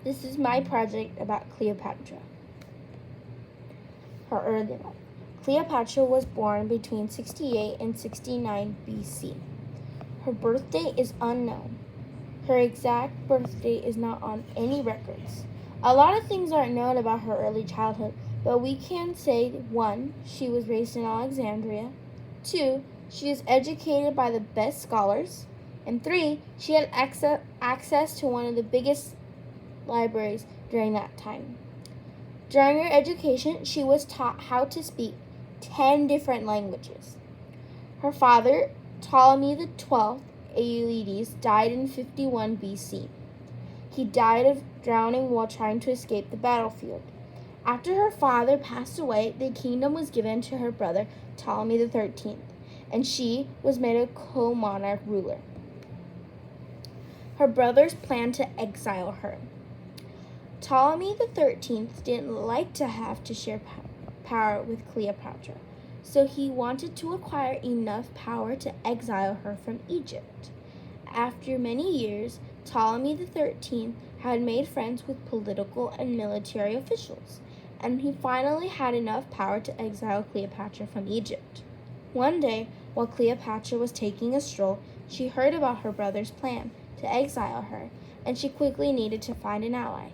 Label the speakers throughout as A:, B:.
A: This is my project about Cleopatra. Her early life. Cleopatra was born between 68 and 69 BC. Her birthday is unknown. Her exact birthday is not on any records. A lot of things aren't known about her early childhood, but we can say 1. She was raised in Alexandria. 2. She was educated by the best scholars. And 3. She had access to one of the biggest libraries during that time. During her education, she was taught how to speak 10 different languages. Her father, Ptolemy XII Euledes, died in 51 BC. He died of drowning while trying to escape the battlefield. After her father passed away, the kingdom was given to her brother, Ptolemy XIII, and she was made a co-monarch ruler. Her brothers planned to exile her. Ptolemy XIII didn't like to have to share power with Cleopatra, so he wanted to acquire enough power to exile her from Egypt. After many years, Ptolemy XIII had made friends with political and military officials, and he finally had enough power to exile Cleopatra from Egypt. One day, while Cleopatra was taking a stroll, she heard about her brother's plan to exile her, and she quickly needed to find an ally.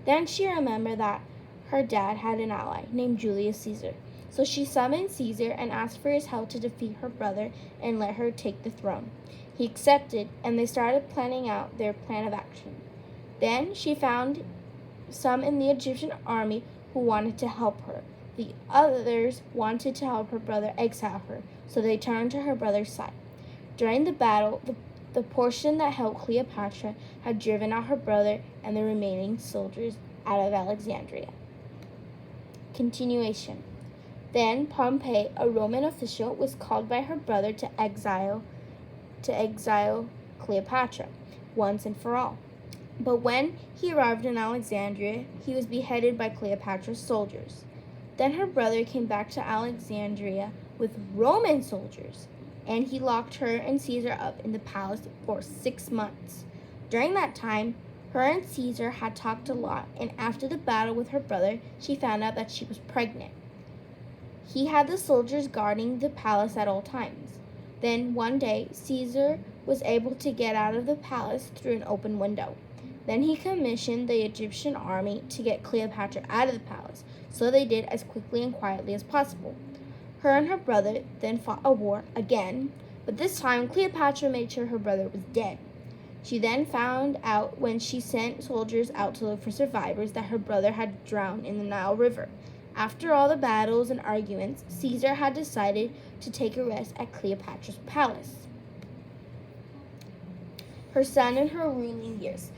A: Then she remembered that her dad had an ally named Julius Caesar, so she summoned Caesar and asked for his help to defeat her brother and let her take the throne. He accepted, and they started planning out their plan of action. Then she found some in the Egyptian army who wanted to help her. The others wanted to help her brother exile her, so they turned to her brother's side. During the battle, the portion that helped Cleopatra had driven out her brother and the remaining soldiers out of Alexandria. Continuation. Then Pompey, a Roman official, was called by her brother to exile Cleopatra once and for all. But when he arrived in Alexandria, he was beheaded by Cleopatra's soldiers. Then her brother came back to Alexandria with Roman soldiers, and he locked her and Caesar up in the palace for 6 months. During that time, her and Caesar had talked a lot, and after the battle with her brother, she found out that she was pregnant. He had the soldiers guarding the palace at all times. Then one day, Caesar was able to get out of the palace through an open window. Then he commissioned the Egyptian army to get Cleopatra out of the palace, so they did as quickly and quietly as possible. Her and her brother then fought a war again, but this time Cleopatra made sure her brother was dead. She then found out when she sent soldiers out to look for survivors that her brother had drowned in the Nile River. After all the battles and arguments, Caesar had decided to take a rest at Cleopatra's palace. Her son in her ruling years.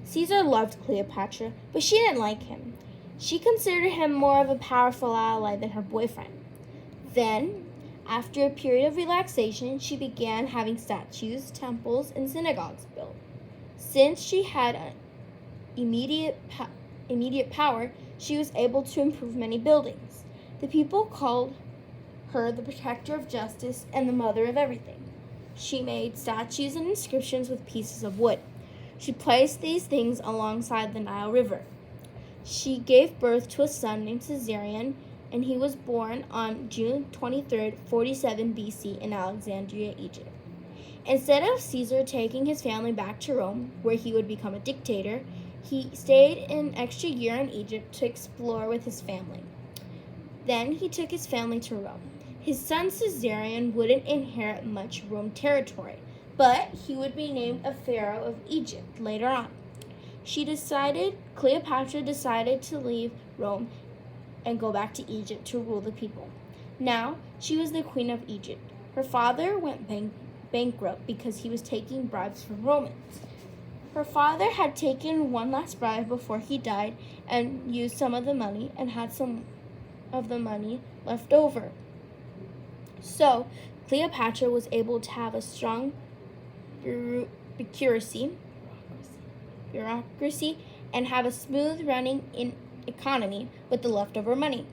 A: Caesar loved Cleopatra, but she didn't like him. She considered him more of a powerful ally than her boyfriend. Then, after a period of relaxation, she began having statues, temples, and synagogues built. Since she had immediate power, she was able to improve many buildings. The people called her the protector of justice and the mother of everything. She made statues and inscriptions with pieces of wood. She placed these things alongside the Nile River. She gave birth to a son named Caesarion, and he was born on June 23, 47 BC in Alexandria, Egypt. Instead of Caesar taking his family back to Rome, where he would become a dictator, he stayed an extra year in Egypt to explore with his family. Then he took his family to Rome. His son Caesarion wouldn't inherit much Rome territory, but he would be named a pharaoh of Egypt later on. Cleopatra decided to leave Rome and go back to Egypt to rule the people. Now, she was the queen of Egypt. Her father went bankrupt because he was taking bribes from Romans. Her father had taken one last bribe before he died and used some of the money and had some of the money left over. So, Cleopatra was able to have a strong bureaucracy and have a smooth running economy with the leftover money.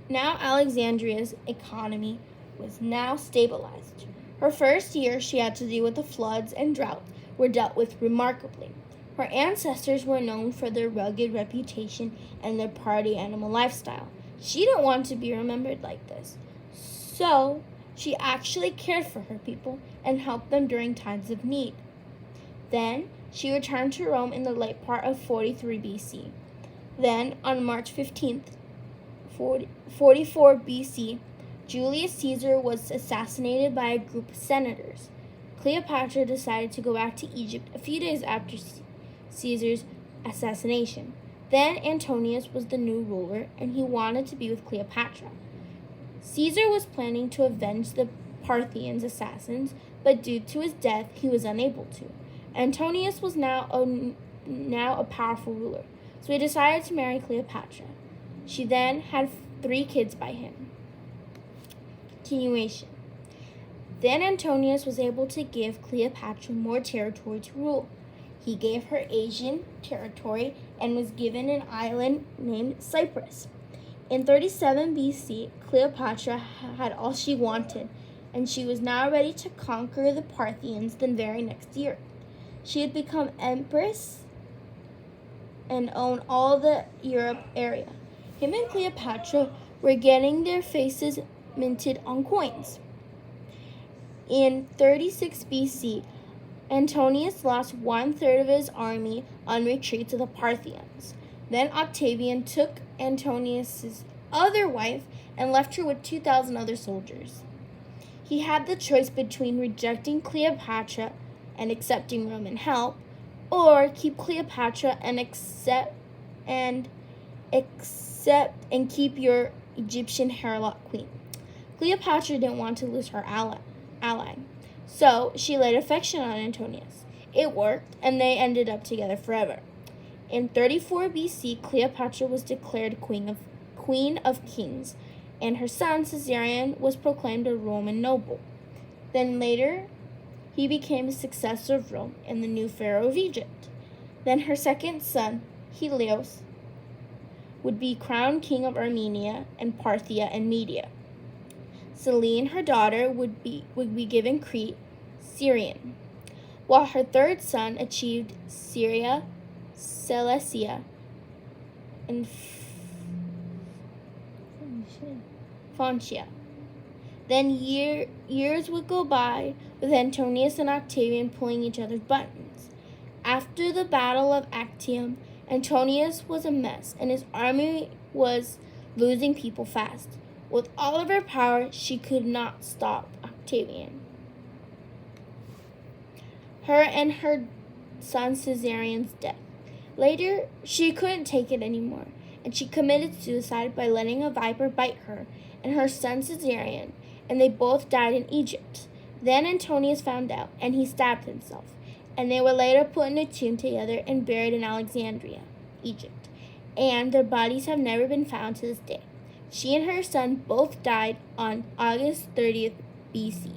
A: Now Alexandria's economy was now stabilized. Her first year she had to deal with the floods and droughts were dealt with remarkably. Her ancestors were known for their rugged reputation and their party animal lifestyle. She didn't want to be remembered like this. So, she actually cared for her people and helped them during times of need. Then, she returned to Rome in the late part of 43 BC. Then, on March 15th, 44 BC, Julius Caesar was assassinated by a group of senators. Cleopatra decided to go back to Egypt a few days after Caesar's assassination. Then Antonius was the new ruler, and he wanted to be with Cleopatra. Caesar was planning to avenge the Parthians' assassins, but due to his death, he was unable to. Antonius was now a powerful ruler, so he decided to marry Cleopatra. She then had 3 kids by him. Continuation. Then Antonius was able to give Cleopatra more territory to rule. He gave her Asian territory and was given an island named Cyprus. In 37 BC, Cleopatra had all she wanted, and she was now ready to conquer the Parthians the very next year. She had become empress and owned all the Europe area. Him and Cleopatra were getting their faces minted on coins. In 36 BC, Antonius lost 1/3 of his army on retreat to the Parthians. Then Octavian took Antonius's other wife and left her with 2,000 other soldiers. He had the choice between rejecting Cleopatra and accepting Roman help, or keep Cleopatra and accept and keep your Egyptian harlot queen. Cleopatra didn't want to lose her ally, so she laid affection on Antonius. It worked, and they ended up together forever. In 34 BC, Cleopatra was declared queen of kings, and her son Caesarion was proclaimed a Roman noble. Then later, he became the successor of Rome and the new pharaoh of Egypt. Then her second son, Helios, would be crowned king of Armenia and Parthia and Media. Selene, her daughter, would be given Crete, Syrian, while her third son achieved Syria, Cilicia, and Phoenicia. Then years would go by with Antonius and Octavian pulling each other's buttons. After the Battle of Actium, Antonius was a mess, and his army was losing people fast. With all of her power, she could not stop Octavian. Her and her son Caesarion's death. Later, she couldn't take it anymore, and she committed suicide by letting a viper bite her and her son Caesarion, and they both died in Egypt. Then Antonius found out, and he stabbed himself, and they were later put in a tomb together and buried in Alexandria, Egypt, and their bodies have never been found to this day. She and her son both died on August 30th BC.